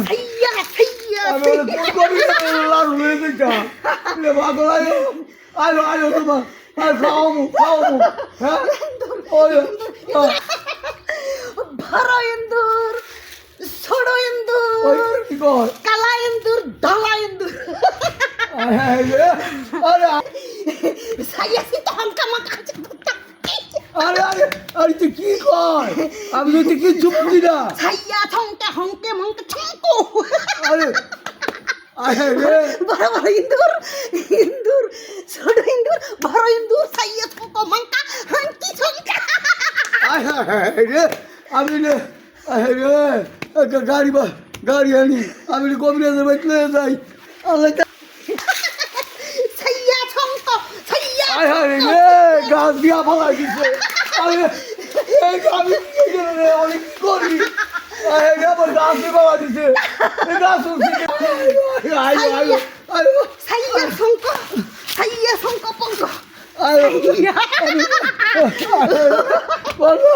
সাইয়া সাইয়া আমি ওরে ফুলকপি লাল হয়ে দিতা রে পাগল আয়ো আয়ো আয়ো তোমার আয় খাওয়ামু হ্যাঁ ওই বড় ইন্দুর ছোট ওই ইন্দুর কি কর কালা ইন্দুর ধলা ইন্দুর আরে সাইয়া সি তখন কামা কাছে আরে আরে আরে তুই কি কর আমি তো কি চুপ দিনা সাইয়া ছংকে হংকে মংকে ছংকো আরে আরে রে বড় বড় ইন্দুর ইন্দুর ছোট ইন্দুর বড় ইন্দুর সাইয়া ছংকো মংকা হাঙ্কি ছংকা আরে রে আমি রে আরে রে গাড়ি আনি আমি কবিরাজের বাড়িতে যাই আল্লাহ সাইয়া ছংকো সাইয়া আয় আরে রে গাছ দিয়া ফালাই দিছে আরে এই আমি কি রে অনেক করি আরে রে আমার গাছ দিয়া ফালাই দিছে এই গাছ উঠছে আয় আয় আয় সাইয়া ছংকো পংকো আয় সাইয়া বলো